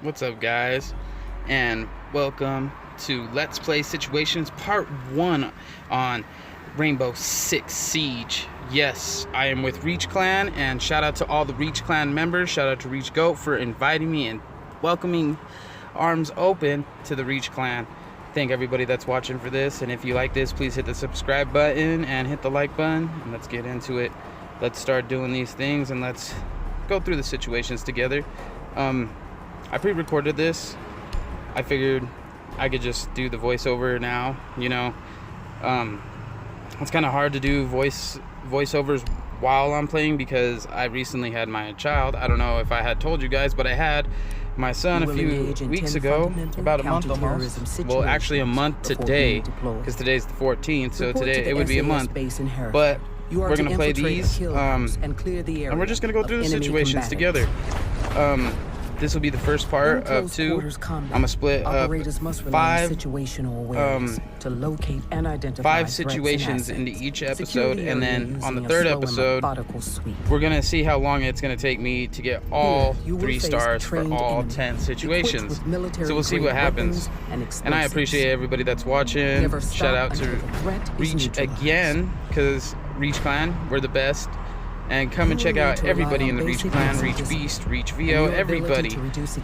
What's up, guys, and welcome to Let's Play Situations Part 1 on Rainbow Six Siege. Yes, I am with Reach Clan, and shout out to all the Reach Clan members. Shout out to Reach Goat for inviting me and welcoming arms open to the Reach Clan. Thank everybody that's watching for this, and if you like this, please hit the subscribe button and hit the like button, and let's get into it. Let's start doing these things, and let's go through the situations together. I pre-recorded this. I figured I could just do the voiceover now, you know. It's kind of hard to do voiceovers while I'm playing because I recently had my child. I don't know if I had told you guys, but I had my son a few weeks ago, about a month almost. Well, actually a month today, because today's the 14th, so today it would be a month. But we're gonna play these, and we're just gonna go through the situations together. This will be the first part of 2. I'm gonna split up 5 situations into each episode, and then on the 3rd episode, we're gonna see how long it's gonna take me to get all 3 stars for all 10 situations. So we'll see what happens. And I appreciate everybody that's watching. Shout out to Reach again, because Reach Clan, we're the best. And come and check out everybody in the Reach Clan, Reach Beast, Reach VO, everybody.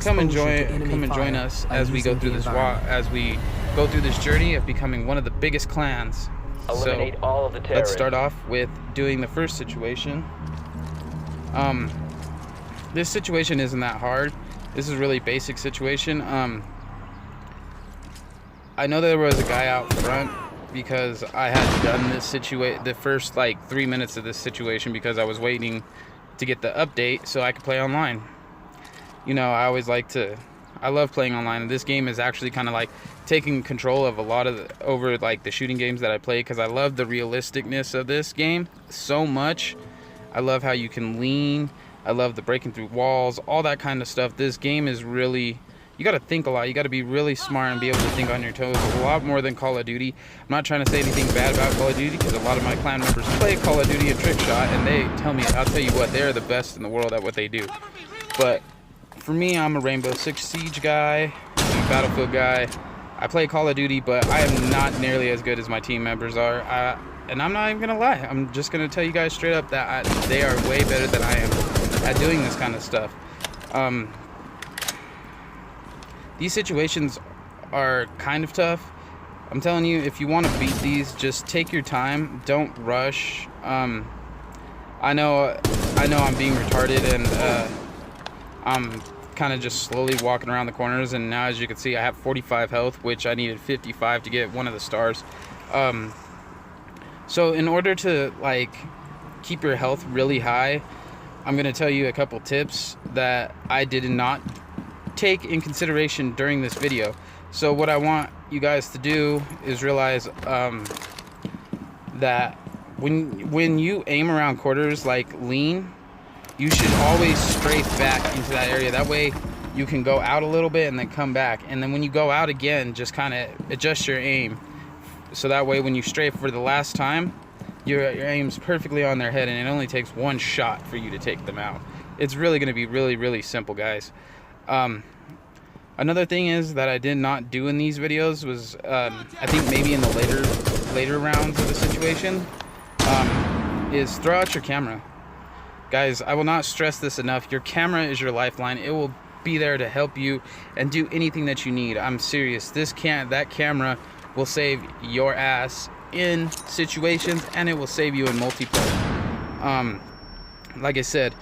Come and join us as we go through this journey of becoming one of the biggest clans. Eliminate all of the terrorists. Let's start off with doing the first situation. This situation isn't that hard. This is a really basic situation. I know there was a guy out front, because I had done this the first like 3 minutes of this situation because I was waiting to get the update so I could play online. You know, I love playing online, and this game is actually kind of like taking control of a lot of over like the shooting games that I play, because I love the realisticness of this game so much. I love how you can lean. I love the breaking through walls, all that kind of stuff. This game is really, you got to think a lot. You got to be really smart and be able to think on your toes a lot more than Call of Duty. I'm not trying to say anything bad about Call of Duty, because a lot of my clan members play Call of Duty and Trickshot, and they tell me, I'll tell you what, they're the best in the world at what they do. But for me, I'm a Rainbow Six Siege guy, I'm a Battlefield guy. I play Call of Duty, but I am not nearly as good as my team members are. And I'm not even going to lie. I'm just going to tell you guys straight up that they are way better than I am at doing this kind of stuff. These situations are kind of tough. I'm telling you, if you want to beat these, just take your time. Don't rush. I know I'm being retarded, and I'm kind of just slowly walking around the corners, and now as you can see, I have 45 health, which I needed 55 to get one of the stars. So in order to like keep your health really high, I'm going to tell you a couple tips that I did not take in consideration during this video. So what I want you guys to do is realize that when you aim around quarters, like lean, you should always strafe back into that area. That way you can go out a little bit and then come back, and then when you go out again, just kind of adjust your aim, so that way when you strafe for the last time, your aim's perfectly on their head, and it only takes 1 shot for you to take them out. It's really going to be really simple, guys. Another thing is that I did not do in these videos was, I think maybe in the later rounds of the situation, is throw out your camera. Guys, I will not stress this enough. Your camera is your lifeline. It will be there to help you and do anything that you need. I'm serious. That camera will save your ass in situations, and it will save you in multiplayer. Like I said,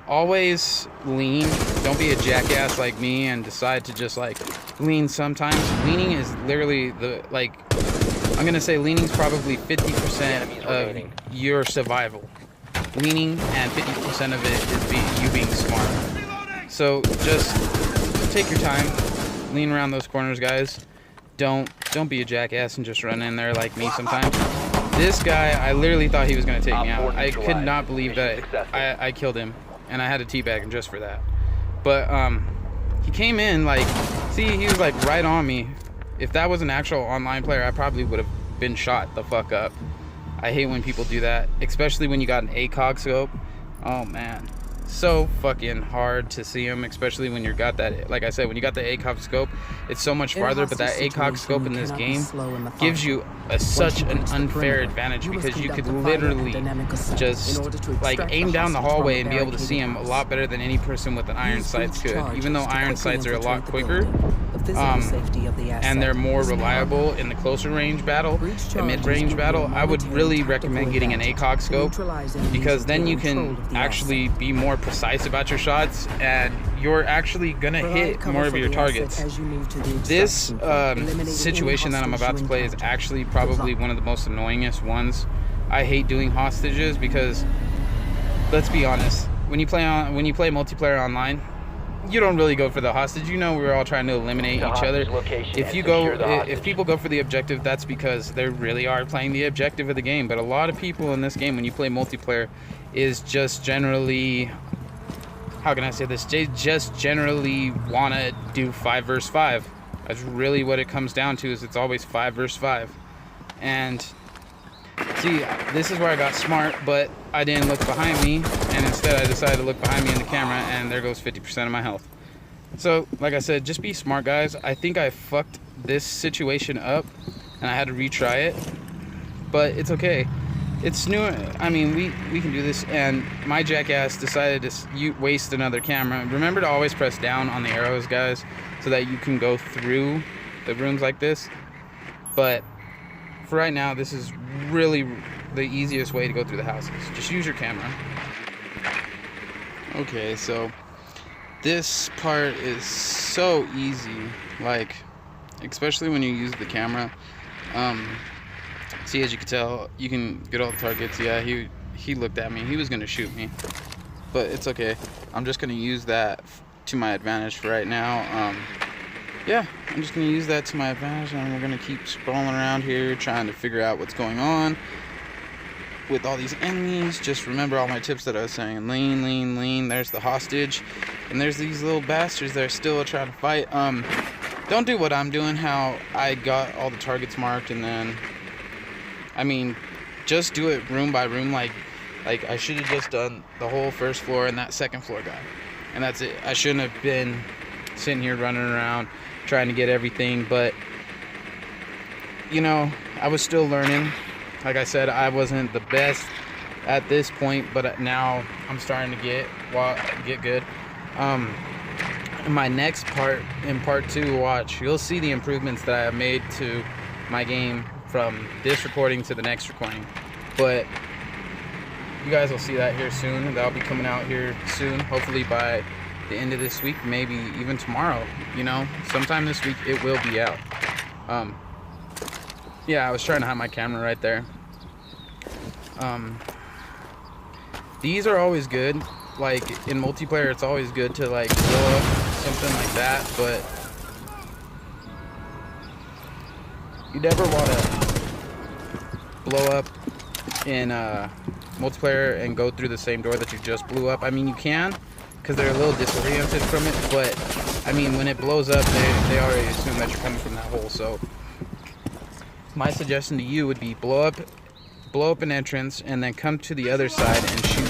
always lean. Don't be a jackass like me and decide to just like lean sometimes. Leaning is literally I'm gonna say leaning is probably 50% of your survival. Leaning, and 50% of it is you being smart. So just take your time, lean around those corners, guys. Don't be a jackass and just run in there like me sometimes. This guy, I literally thought he was gonna take me out. I could not believe that I killed him, and I had to teabag him just for that. But he came in like, see, he was like right on me. If that was an actual online player, I probably would have been shot the fuck up. I hate when people do that, especially when you got an ACOG scope. Oh man. so fucking hard to see them, especially when you got that, like I said, when you got the ACOG scope, it's so much farther, but that ACOG scope in this game gives you such an unfair advantage, because you could literally just like aim down the hallway and be able to see them a lot better than any person with an iron sights could, even though iron sights are a lot quicker. And they're more reliable in the closer range battle and mid-range battle. I would really recommend getting an ACOG scope, because then you can actually be more precise about your shots, and you're actually gonna hit more of your targets. This situation that I'm about to play is actually probably one of the most annoyingest ones. I hate doing hostages because, let's be honest, when you play multiplayer online, you don't really go for the hostage. You know, we're all trying to eliminate each other. If people go for the objective, that's because they really are playing the objective of the game. But a lot of people in this game, when you play multiplayer, is just generally, how can I say this? They just generally want to do 5 versus 5. That's really what it comes down to, is it's always 5 versus 5. And see, this is where I got smart, but I didn't look behind me, and instead I decided to look behind me in the camera, and there goes 50% of my health. So, like I said, just be smart, guys. I think I fucked this situation up, and I had to retry it, but it's okay. It's new. I mean, we can do this, and my jackass decided to waste another camera. Remember to always press down on the arrows, guys, so that you can go through the rooms like this. But for right now, this is really the easiest way to go through the houses. Just use your camera. Okay, so this part is so easy, like, especially when you use the camera. See, as you can tell, you can get all the targets. Yeah, he looked at me. He was gonna shoot me, but it's okay. I'm just gonna use that to my advantage for right now. Yeah, I'm just gonna use that to my advantage, and we're gonna keep sprawling around here trying to figure out what's going on with all these enemies. Just remember all my tips that I was saying. Lean, lean, lean. There's the hostage, and there's these little bastards that are still trying to fight. Don't do what I'm doing, how I got all the targets marked, and then, I mean, just do it room by room. Like I should have just done the whole first floor and that second floor guy, and that's it. I shouldn't have been sitting here running around trying to get everything, but you know, I was still learning. Like I said, I wasn't the best at this point, but now I'm starting to get good. In my next part, in part 2, watch, you'll see the improvements that I have made to my game from this recording to the next recording. But you guys will see that here soon. That'll be coming out here soon, hopefully by the end of this week, maybe even tomorrow, you know, sometime this week it will be out. Yeah, I was trying to hide my camera right there. These are always good. Like in multiplayer, it's always good to like blow up something like that, but you never want to blow up in multiplayer and go through the same door that you just blew up. I mean, you can, because they're a little disoriented from it, but I mean, when it blows up, they already assume that you're coming from that hole. So my suggestion to you would be blow up an entrance and then come to the other side and shoot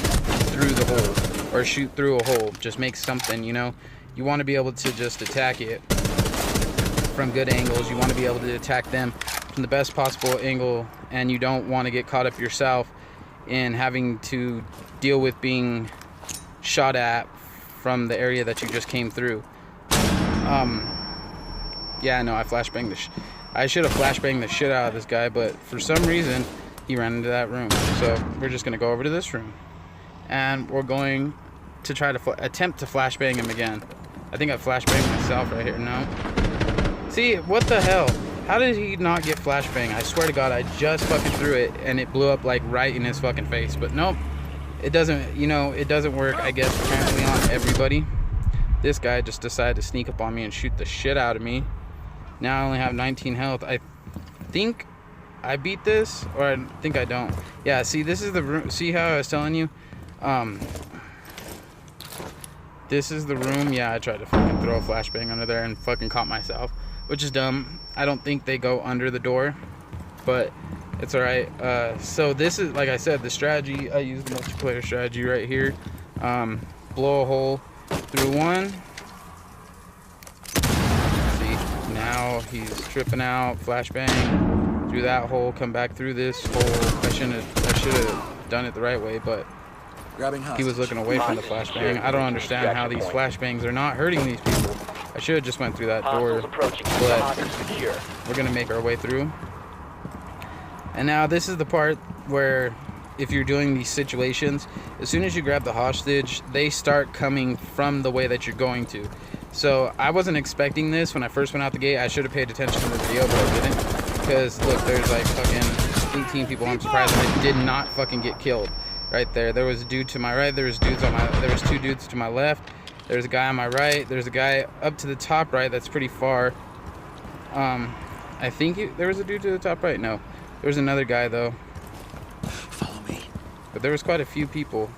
through the hole, or shoot through a hole. Just make something, you know. You want to be able to just attack it from good angles. You want to be able to attack them from the best possible angle, and you don't want to get caught up yourself in having to deal with being shot at from the area that you just came through. Yeah, no, I flashbanged I should have flashbanged the shit out of this guy, but for some reason he ran into that room. So we're just gonna go over to this room, and we're going to try to attempt to flashbang him again. I think I flashbanged myself right here. No. See, what the hell? How did he not get flashbang? I swear to God, I just fucking threw it and it blew up like right in his fucking face. But nope, it doesn't. You know, it doesn't work, I guess, apparently on everybody. This guy just decided to sneak up on me and shoot the shit out of me. Now I only have 19 health. I think I beat this, or I think I don't. Yeah, see, this is the room. See how I was telling you? This is the room. Yeah, I tried to fucking throw a flashbang under there and fucking caught myself, which is dumb. I don't think they go under the door, but it's alright. So this is, like I said, the strategy. I use the multiplayer strategy right here. blow a hole through one. See, now he's tripping out, flashbang through that hole, come back through this hole. I should have done it the right way, but he was looking away from the flashbang. I don't understand how these flashbangs are not hurting these people. I should have just went through that door, but we're gonna make our way through. And now this is the part where if you're doing these situations, as soon as you grab the hostage, they start coming from the way that you're going to. So I wasn't expecting this when I first went out the gate. I should have paid attention to the video, but I didn't. Because look, there's like fucking 18 people. I'm surprised I did not fucking get killed right there. There was a dude to my right. There was two dudes to my left. There's a guy on my right. There's a guy up to the top right. That's pretty far. I think there was a dude to the top right. No, there was another guy though. Follow me. But there was quite a few people.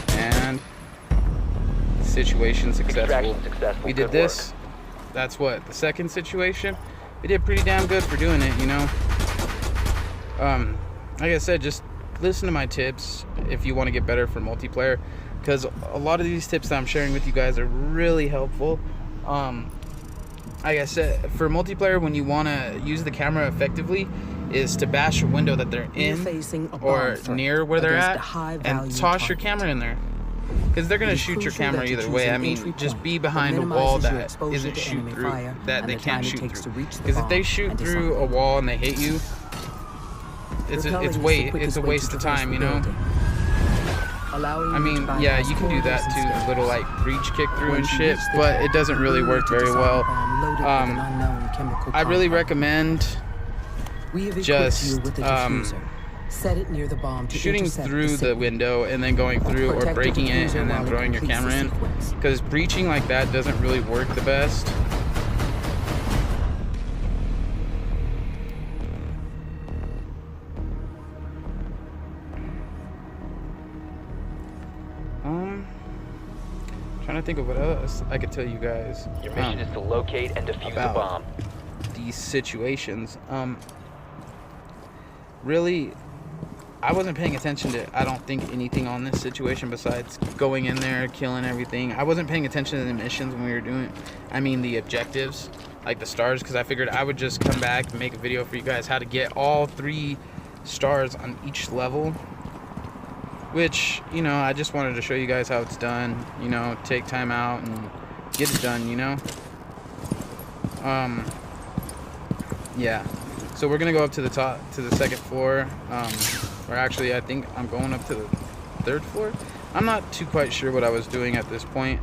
And situation successful. We did this. That's what, the second situation? We did pretty damn good for doing it, you know. Like I said, just listen to my tips if you want to get better for multiplayer, because a lot of these tips that I'm sharing with you guys are really helpful. Like I said, for multiplayer, when you want to use the camera effectively, is to bash a window that they're in or near where they're at and toss your camera in there, because they're going to shoot your camera either way. I mean, just be behind a wall that isn't shoot through, that they can't shoot through, because if they shoot through a wall and they hit you, it's a waste of time, you know. I mean, yeah, you can do that too, a little like breach kick through and shit, but it doesn't really work very well. I really recommend just set it near the bomb to shooting through the window and then going through, or breaking it and then throwing your camera in, because breaching like that doesn't really work the best. Trying to think of what else I could tell you guys. Your mission is to locate and defuse the bomb. These situations. Really, I wasn't paying attention to, I don't think, anything on this situation besides going in there, killing everything. I wasn't paying attention to the missions when we were doing, the objectives, like the stars, because I figured I would just come back and make a video for you guys how to get all 3 stars on each level. Which, you know, I just wanted to show you guys how it's done, you know, take time out and get it done, you know. Yeah, so we're gonna go up to the top, to the 2nd floor, or actually I think I'm going up to the 3rd floor. I'm not too quite sure what I was doing at this point.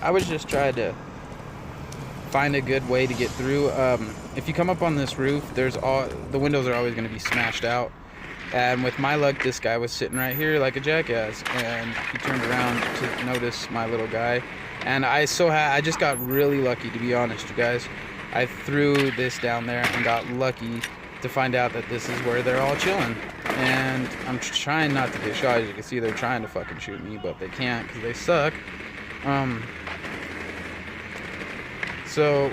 I was just trying to find a good way to get through. If you come up on this roof, the windows are always going to be smashed out, and with my luck, this guy was sitting right here like a jackass, and he turned around to notice my little guy, and I just got really lucky, to be honest, you guys. I threw this down there and got lucky to find out that this is where they're all chilling, and I'm trying not to get shot. As you can see, they're trying to fucking shoot me, but they can't because they suck. So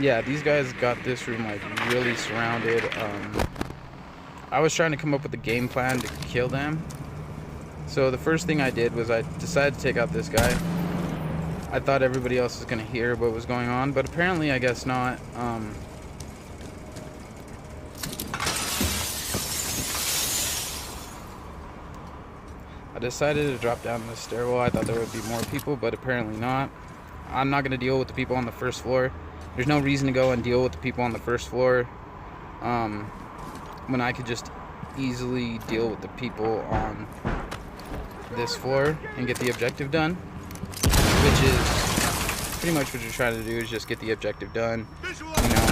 yeah, these guys got this room like really surrounded. I was trying to come up with a game plan to kill them. So the first thing I did was I decided to take out this guy. I thought everybody else was gonna hear what was going on, but apparently I guess not. I decided to drop down the stairwell. I thought there would be more people, but apparently not. I'm not going to deal with the people on the 1st floor. There's no reason to go and deal with the people on the 1st floor when I could just easily deal with the people on this floor and get the objective done, which is pretty much what you're trying to do, is just get the objective done. You know,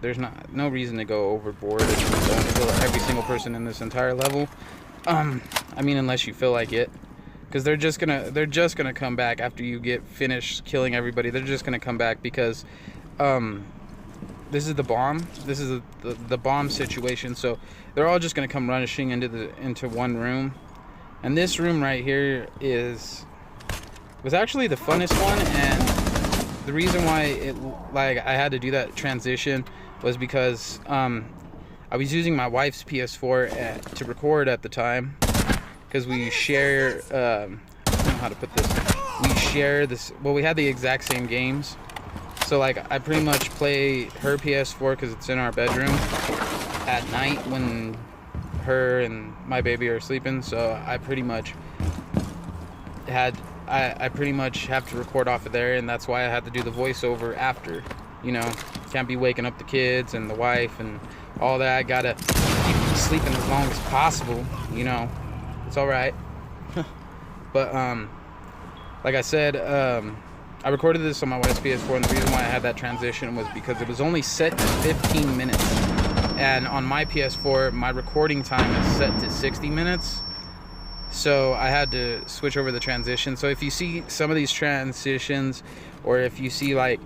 there's no reason to go overboard if you don't kill every single person in this entire level. Unless you feel like it. Because they're just gonna come back after you get finished killing everybody. They're just gonna come back because this is the bomb. This is the bomb situation. So they're all just gonna come rushing into one room, and this room right here is was actually the funnest one, and the reason why I had to do that transition was because I was using my wife's PS4 to record at the time, because we share I don't know how to put this. We share this. Well, we had the exact same games, so like I pretty much play her PS4 because it's in our bedroom at night when her and my baby are sleeping. So I pretty much I pretty much have to record off of there, and that's why I had to do the voiceover after. You know, can't be waking up the kids and the wife and all that. I gotta keep them sleeping as long as possible. You know, it's all right. But like I said, I recorded this on my wife's PS4, and the reason why I had that transition was because it was only set to 15 minutes. And on my PS4, my recording time is set to 60 minutes. So I had to switch over the transition. So if you see some of these transitions, or if you see like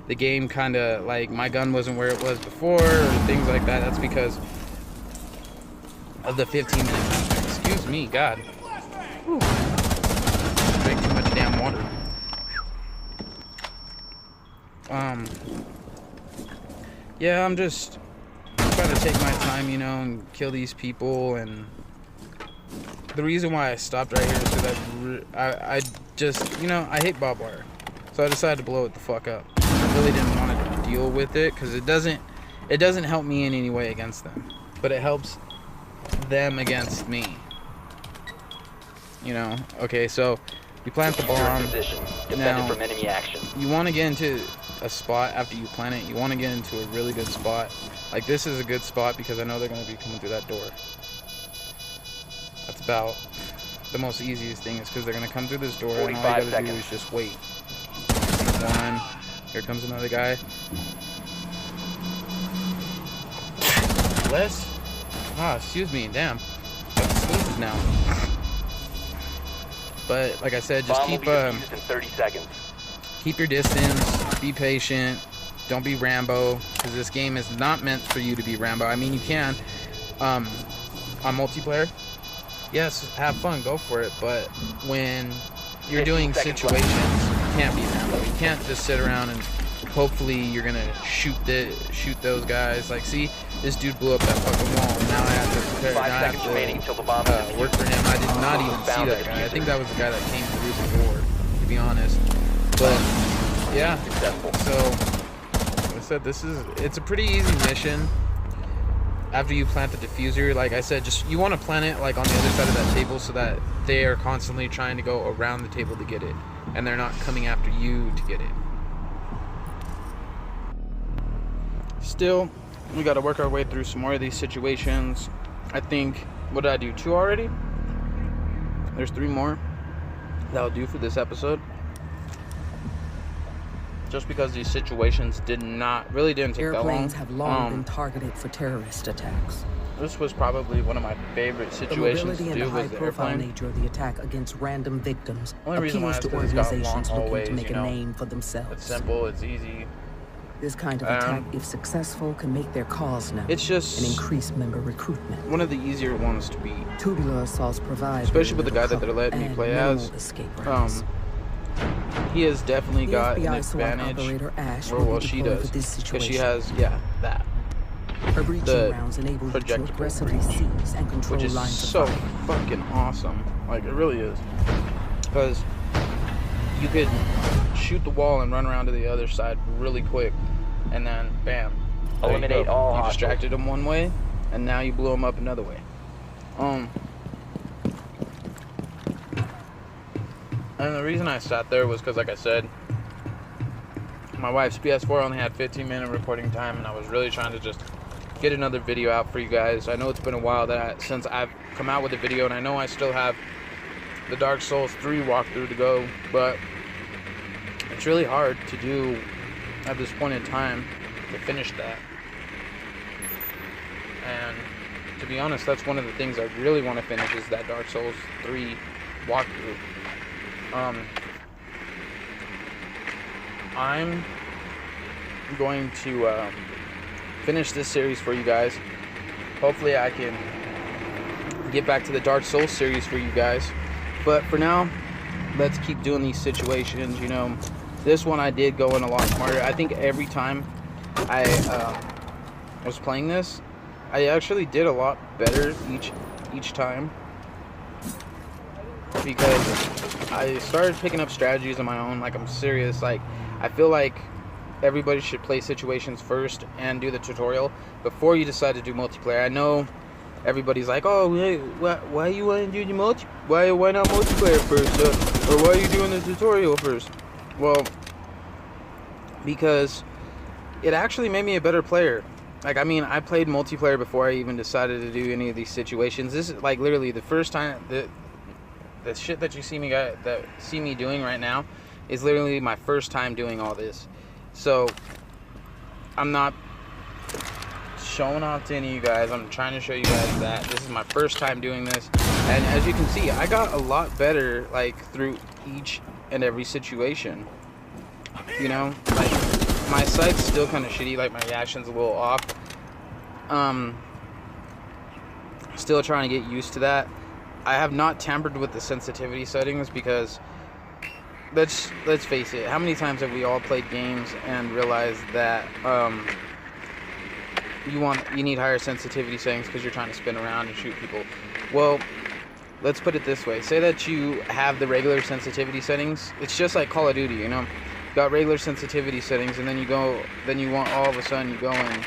the game kind of like my gun wasn't where it was before, or things like that, that's because of the 15 minutes. Excuse me, God. Whew. Drink too much damn water. Yeah, I'm just trying to take my time, you know, and kill these people. And the reason why I stopped right here is because I just, you know, I hate barbed wire, so I decided to blow it the fuck up. I really didn't want to deal with it because it doesn't help me in any way against them, but it helps them against me. You know. Okay, so you plant the bomb. Now, from enemy action. you want to get into a spot after you plant it. You want to get into a really good spot. Like this is a good spot because I know they're going to be coming through that door. That's about the most easiest thing, is because they're going to come through this door, and all you got to do is just wait. One. Here comes another guy. Less? Ah, excuse me. Damn. Got sneezes now. But like I said, just keep in 30 seconds. Keep your distance. Be patient. Don't be Rambo, because this game is not meant for you to be Rambo. I mean, you can on multiplayer. Yes, have fun, go for it. But when you're doing situations, you can't be Rambo. You can't just sit around and hopefully you're gonna shoot those guys. Like, see, this dude blew up that fucking wall. Now I have to prepare. Now I have to work for him. I did not even see that guy. I think that was the guy that came through the door, to be honest. But yeah, so like I said, it's a pretty easy mission. After you plant the diffuser, like I said, just you want to plant it like on the other side of that table so that they are constantly trying to go around the table to get it, and they're not coming after you to get it. Still, we got to work our way through some more of these situations. I think, what did I do? 2 already? There's 3 more. That'll do for this episode. Just because these situations didn't take that long. Airplanes have long been targeted for terrorist attacks. This was probably one of my favorite situations to do, was the The high-profile airplane. nature of the attack against random victims Only reason why appeals is to 'cause it's got long organizations looking hallways, to make you a know. name for themselves. It's simple, it's easy. This kind of attack, if successful, can make their cause known It's just and increase member recruitment. one of the easier ones to beat. Tubular assaults provide, Especially with the guy that they're letting me play as. Escape routes. He has definitely The got an FBI SWAT advantage. operator Ash Or, will be well, she deployed does. for this Because she situation. has, that. Her breaching the rounds enable you to projectable aggressively breach, seize and control Which is lines so of fire. fucking awesome. Like, it really is. Because you could shoot the wall and run around to the other side really quick. And then, bam. there you Eliminate go. all You hostiles. distracted him one way, and now you blew him up another way. And the reason I sat there was because, like I said, my wife's PS4 only had 15-minute recording time, and I was really trying to just get another video out for you guys. I know it's been a while since I've come out with a video, and I know I still have the Dark Souls 3 walkthrough to go, but it's really hard to do at this point in time to finish that. And to be honest, that's one of the things I really want to finish, is that Dark Souls 3 walkthrough. I'm going to finish this series for you guys. Hopefully I can get back to the Dark Souls series for you guys. But for now, let's keep doing these situations, you know. This one I did go in a lot smarter. I think every time I was playing this, I actually did a lot better each time, because I started picking up strategies on my own. Like, I'm serious. Like, I feel like everybody should play situations first and do the tutorial before you decide to do multiplayer. I know everybody's like, oh, why you want to do the why not multiplayer first, or why are you doing the tutorial first? Well, because it actually made me a better player. Like, I mean, I played multiplayer before I even decided to do any of these situations. This is like literally the first time the shit that you see me doing right now is literally my first time doing all this. So I'm not showing off to any of you guys. I'm trying to show you guys that this is my first time doing this, and as you can see, I got a lot better, like, through each and every situation. You know, like, my sight's still kind of shitty, like my reaction's a little off. Still trying to get used to that. I have not tampered with the sensitivity settings because let's face it, how many times have we all played games and realized that you need higher sensitivity settings because you're trying to spin around and shoot people? Well, let's put it this way. Say that you have the regular sensitivity settings. It's just like Call of Duty, you know. You got regular sensitivity settings, and then you want all of a sudden you go and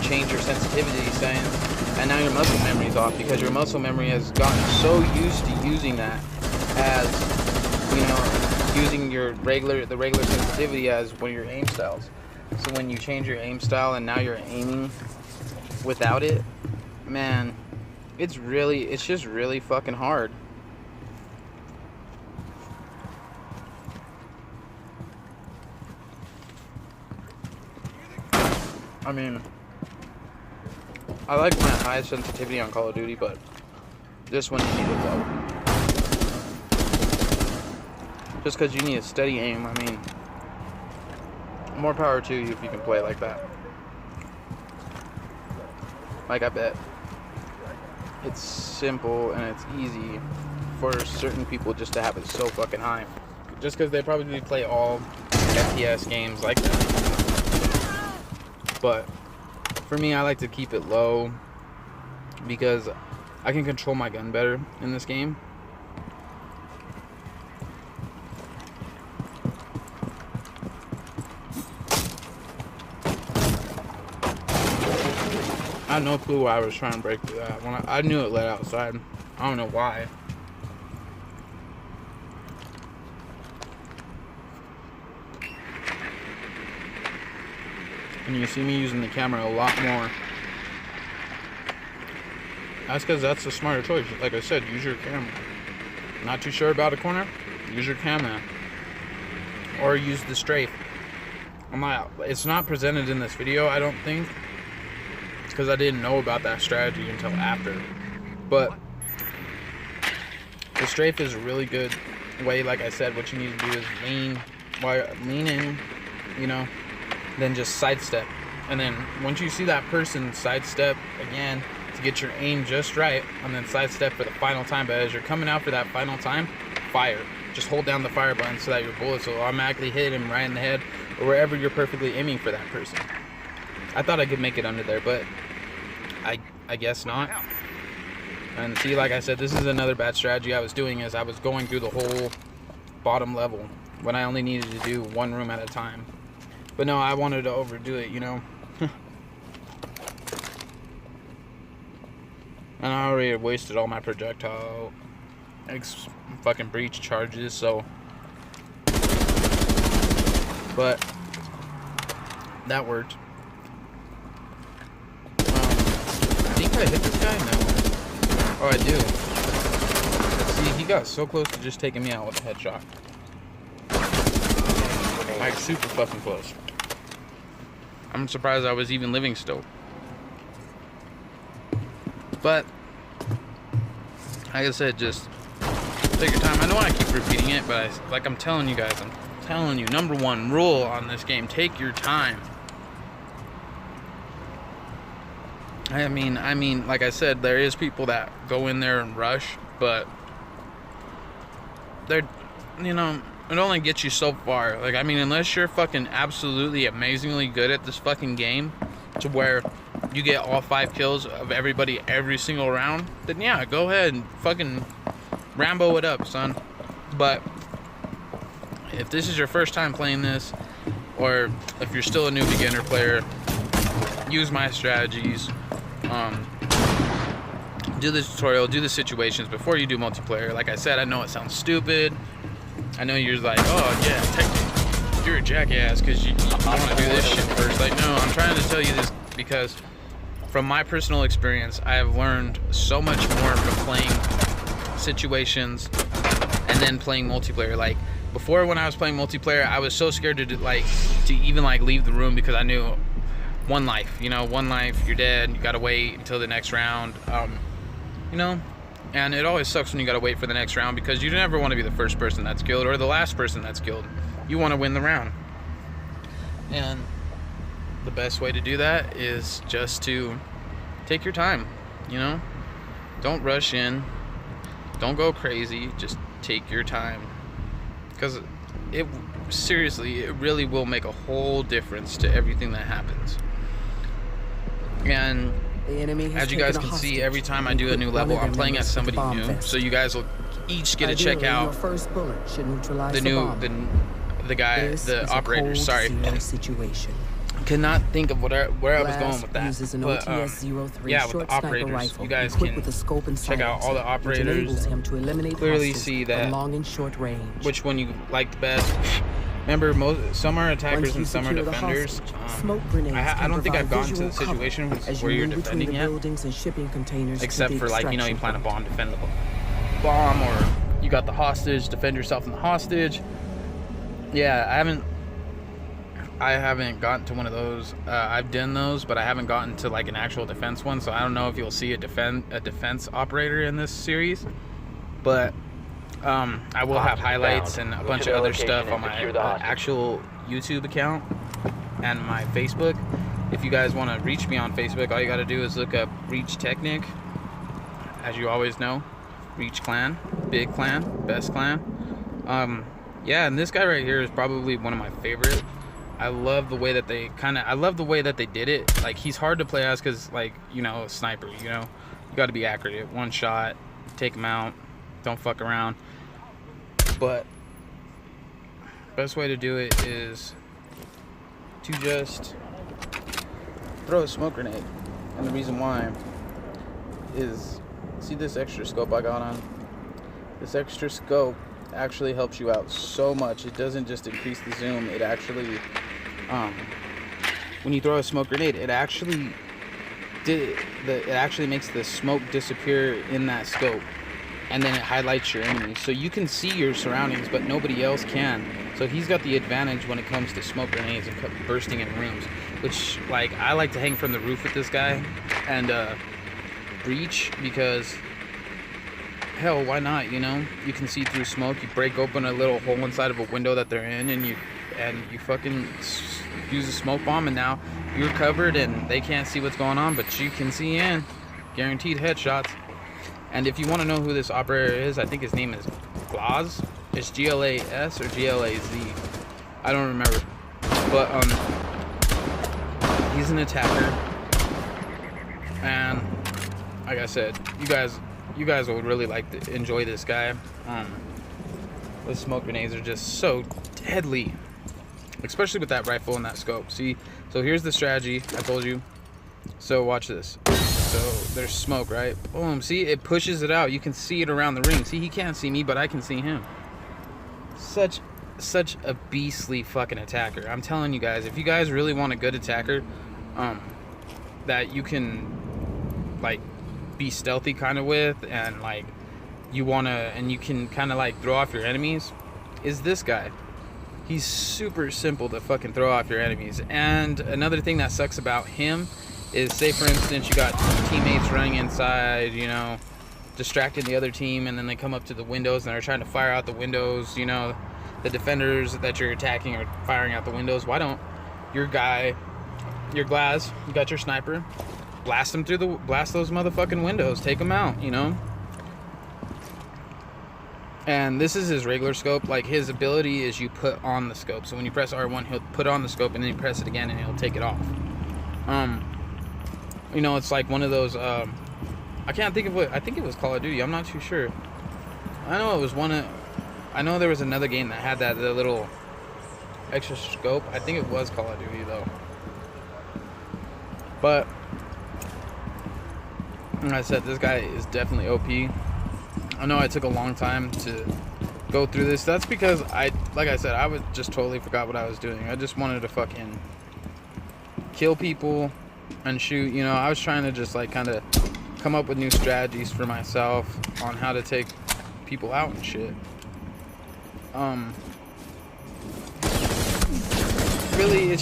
change your sensitivity settings, and now your muscle memory's off because your muscle memory has gotten so used to using that as, you know, using the regular sensitivity as one of your aim styles. So when you change your aim style and now you're aiming without it, man, it's just really fucking hard. I mean, I like my high sensitivity on Call of Duty, but this one you need it low. Just because you need a steady aim, I mean, more power to you if you can play like that. Like, I bet it's simple and it's easy for certain people just to have it so fucking high. Just because they probably play all FPS games like that. But for me, I like to keep it low because I can control my gun better in this game. I had no clue why I was trying to break through that. When I knew it led outside. I don't know why. And you see me using the camera a lot more. That's because that's the smarter choice. Like I said, use your camera. Not too sure about a corner? Use your camera. Or use the strafe. It's not presented in this video, I don't think. It's because I didn't know about that strategy until after. But the strafe is a really good way. Like I said, what you need to do is lean in, you know, then just sidestep. And then once you see that person sidestep again to get your aim just right, and then sidestep for the final time. But as you're coming out for that final time, fire. Just hold down the fire button so that your bullets will automatically hit him right in the head or wherever you're perfectly aiming for that person. I thought I could make it under there, but I guess not. And see, like I said, this is another bad strategy I was doing, is I was going through the whole bottom level when I only needed to do one room at a time. But no, I wanted to overdo it, you know. And I already wasted all my projectile fucking breach charges, so. But that worked. I think I hit this guy? No. Oh, I do. See, he got so close to just taking me out with a headshot. Like, super fucking close. I'm surprised I was even living still. But, like I said, just take your time. I know I keep repeating it, but I'm telling you guys, I'm telling you, number one rule on this game, take your time. I mean, like I said, there is people that go in there and rush but they're, you know, it only gets you so far. Like, I mean, unless you're fucking absolutely amazingly good at this fucking game to where you get all 5 kills of everybody every single round, then yeah, go ahead and fucking Rambo it up, son. But if this is your first time playing this, or if you're still a new beginner player, use my strategies. Do the tutorial, do the situations before you do multiplayer. Like I said, I know it sounds stupid. I know you're like, oh yeah, technically you're a jackass because you want to do this shit first. Like, no, I'm trying to tell you this because from my personal experience, I have learned so much more from playing situations and then playing multiplayer. Like, before, when I was playing multiplayer, I was so scared to even leave the room because I knew one life, you're dead, you gotta wait until the next round, and it always sucks when you gotta wait for the next round because you never want to be the first person that's killed or the last person that's killed. You want to win the round, and the best way to do that is just to take your time. Don't rush in, don't go crazy, just take your time, because it really will make a whole difference to everything that happens. And as you guys can see, every time I do a new level, I'm playing as somebody new, so you guys will each get to check out the guy, the operator. Sorry, cannot think of where I was going with that. But yeah, with the operators, you guys can check out all the operators. Clearly see that which one you like the best. Remember, some are attackers and some are defenders. I don't think I've gotten to the situation where you're defending yet, except for you plant a bomb, defend the bomb, or you got the hostage, defend yourself in the hostage. Yeah, I haven't gotten to one of those. I've done those, but I haven't gotten to an actual defense one, so I don't know if you'll see a defense operator in this series, but I will have highlights and a bunch of other stuff on my actual YouTube account and my Facebook. If you guys want to reach me on Facebook, all you got to do is look up Reach Technic. As you always know, Reach Clan, big clan, best clan. Yeah, and this guy right here is probably one of my favorite. I love the way that they did it. He's hard to play as because, sniper, you got to be accurate. One shot, take him out, don't fuck around. But best way to do it is to just throw a smoke grenade. And the reason why is, see this extra scope I got on? This extra scope actually helps you out so much. It doesn't just increase the zoom, it actually when you throw a smoke grenade, it actually makes the smoke disappear in that scope, and then it highlights your enemies, so you can see your surroundings but nobody else can. So he's got the advantage when it comes to smoke grenades and bursting in rooms, which I like to hang from the roof with this guy and breach, because hell, why not? You can see through smoke. You break open a little hole inside of a window that they're in, and you fucking use a smoke bomb, and now you're covered and they can't see what's going on, but you can see in. Guaranteed headshots. And if you want to know who this operator is, I think his name is Glaz. It's G-L-A-S or G-L-A-Z. I don't remember. But he's an attacker. And like I said, you guys would really enjoy this guy. The smoke grenades are just so deadly, especially with that rifle and that scope. See, so here's the strategy I told you. So watch this. So there's smoke, right? Boom. See, it pushes it out. You can see it around the ring. See, he can't see me, but I can see him. Such a beastly fucking attacker. I'm telling you guys, if you guys really want a good attacker, that you can be stealthy kind of with, and you can kind of throw off your enemies, is this guy. He's super simple to fucking throw off your enemies. And another thing that sucks about him is, say for instance, you got teammates running inside, distracting the other team, and then they come up to the windows and they're trying to fire out the windows. The defenders that you're attacking are firing out the windows. Why don't your guy, your Glaz, you got your sniper, blast those motherfucking windows, take them out, And this is his regular scope. Like, his ability is you put on the scope. So when you press R1, he'll put on the scope, and then you press it again, and he'll take it off. You know, it's like one of those. I can't think of what. I think it was Call of Duty. I'm not too sure. I know it was one of. I know there was another game that had that, the little extra scope. I think it was Call of Duty though. But like I said, this guy is definitely OP. I know I took a long time to go through this. That's because like I said, I would just totally forgot what I was doing. I just wanted to fucking kill people and shoot. You know, I was trying to just like kind of come up with new strategies for myself on how to take people out and shit. Really,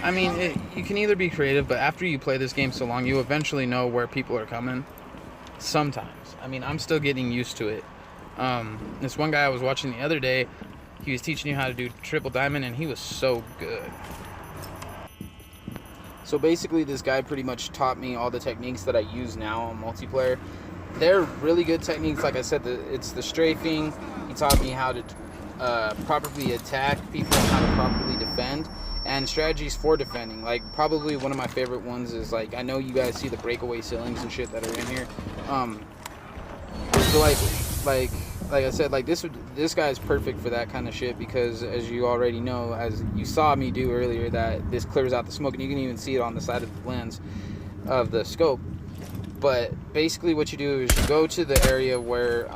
I mean, you can either be creative, but after you play this game so long, you eventually know where people are coming. Sometimes. I mean, I'm still getting used to it. This one guy I was watching the other day, he was teaching you how to do triple diamond, and he was so good. So basically, this guy pretty much taught me all the techniques that I use now on multiplayer. They're really good techniques. Like I said, it's the strafing. He taught me how to properly attack people and how to properly defend, and strategies for defending. Like, probably one of my favorite ones is, like, I know you guys see the breakaway ceilings and shit that are in here. So like I said, like, this guy is perfect for that kind of shit, because as you already know, as you saw me do earlier, that this clears out the smoke, and you can even see it on the side of the lens of the scope. But basically what you do is you go to the area where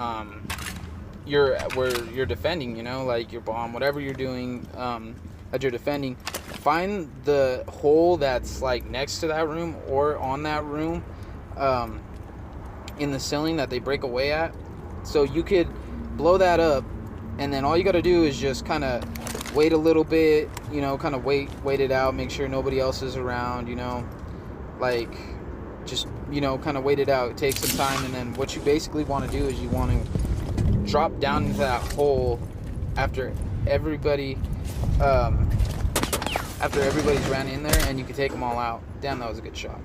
you're defending, you know, like your bomb, whatever you're doing that you're defending. Find the hole that's like next to that room or on that room in the ceiling that they break away at. So you could blow that up, and then all you got to do is just kind of wait a little bit, you know, kind of wait it out, make sure nobody else is around, you know, like, just, you know, kind of wait it out, take some time. And then what you basically want to do is you want to drop down into that hole after everybody's ran in there, and you can take them all out. Damn, that was a good shot.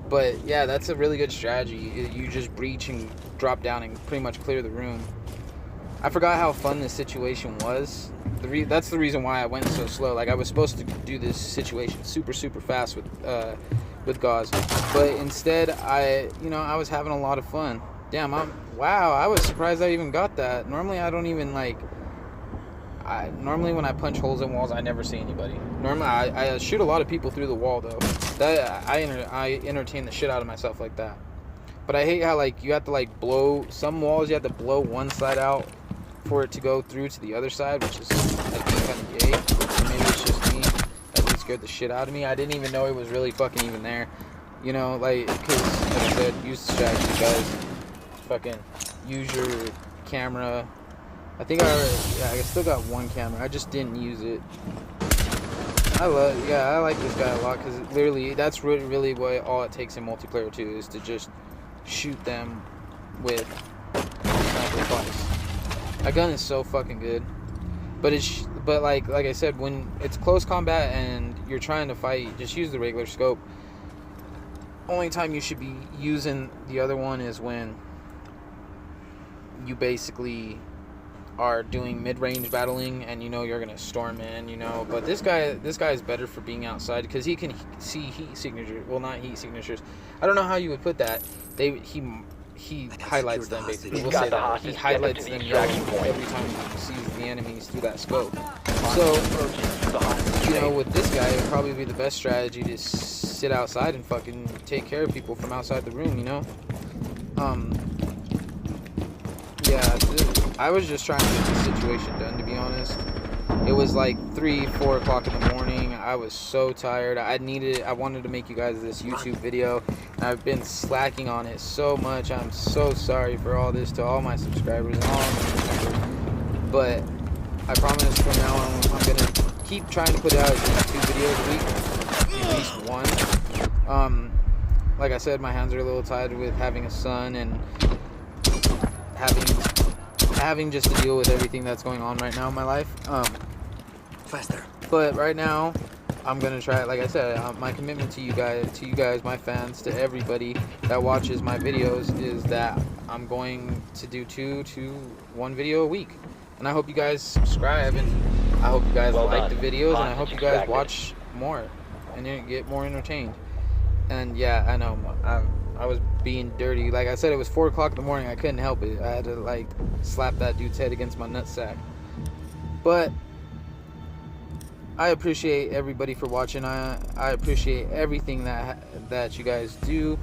But yeah, that's a really good strategy. You just breach and drop down and pretty much clear the room. I forgot how fun this situation was. That's the reason why I went so slow. Like, I was supposed to do this situation super fast with Gauze, but instead I was having a lot of fun. Damn, wow, I was surprised I even got that. Normally I don't even normally when I punch holes in walls, I never see anybody. Normally I shoot a lot of people through the wall though. I entertain the shit out of myself like that. But I hate how, like, you have to, like, blow some walls. You have to blow one side out for it to go through to the other side, which is, I think, kind of gay. Or maybe it's just me. That scared the shit out of me. I didn't even know it was really fucking even there. You know, like, because, like I said, use the strategy, guys. Fucking use your camera. I think I still got one camera. I just didn't use it. I like this guy a lot, because literally that's really what all it takes in multiplayer too, is to just shoot them with sniper device. That gun is so fucking good. But like I said, when it's close combat and you're trying to fight, just use the regular scope. Only time you should be using the other one is when you basically are doing mid-range battling and you know you're gonna storm in, you know. But this guy is better for being outside, because he can see heat signatures. Well, not heat signatures. I don't know how you would put that. He highlights them, basically. We'll say that. He highlights them every time he sees the enemies through that scope. So, you know, with this guy, it would probably be the best strategy to sit outside and fucking take care of people from outside the room, you know? Yeah, I was just trying to get this situation done, to be honest. It was like 3-4 o'clock in the morning. I was so tired. I wanted to make you guys this YouTube video, and I've been slacking on it so much. I'm so sorry for all this to all my subscribers and all my members. But I promise from now on, I'm gonna keep trying to put out at least 2 videos a week, at least one. Like I said, my hands are a little tied with having a son and having just to deal with everything that's going on right now in my life. Faster. But right now, I'm gonna try. Like I said, my commitment to you guys, my fans, to everybody that watches my videos, is that I'm going to do 2 to 1 video a week. And I hope you guys subscribe, and I hope you guys Well like done. the videos, and I hope Hostage you guys extracted. watch more and then get more entertained. And yeah, I know I was being dirty. Like I said, it was 4 o'clock in the morning. I couldn't help it. I had to like slap that dude's head against my nutsack. But I appreciate everybody for watching. I appreciate everything that you guys do.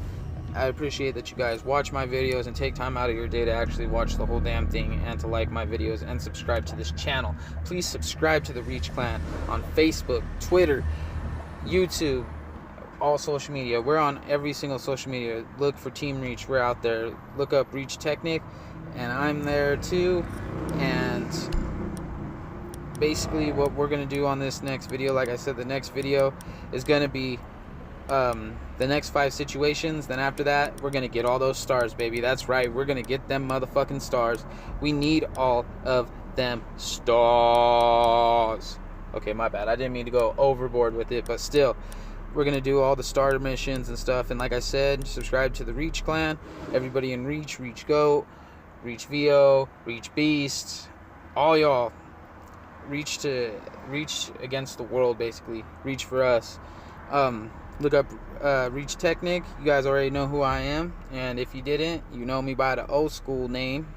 I appreciate that you guys watch my videos and take time out of your day to actually watch the whole damn thing and to like my videos and subscribe to this channel. Please subscribe to the Reach Clan on Facebook, Twitter, YouTube, all social media. We're on every single social media. Look for Team Reach. We're out there. Look up Reach Technic, and I'm there too. And basically what we're going to do on this next video, like I said, the next video is going to be the next 5 situations. Then after that, we're gonna get all those stars, baby. That's right, we're gonna get them motherfucking stars. We need all of them stars. Okay, my bad, I didn't mean to go overboard with it, but still, we're gonna do all the starter missions and stuff. And like I said, subscribe to the Reach Clan. Everybody in Reach, Reach Goat, Reach VO, Reach Beast, all y'all. Reach against the world, basically. Reach for us. Look up Reach Technic. You guys already know who I am, and if you didn't, you know me by the old school name,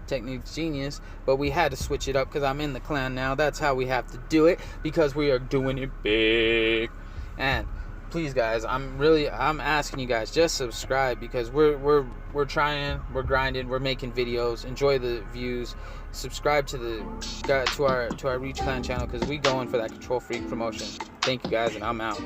Technic Genius. But we had to switch it up because I'm in the clan now. That's how we have to do it, because we are doing it big. And please, guys, I'm asking you guys, just subscribe, because we're trying, we're grinding, we're making videos. Enjoy the views. Subscribe to our Reach Clan channel, because we going for that Control Freak promotion. Thank you, guys, and I'm out.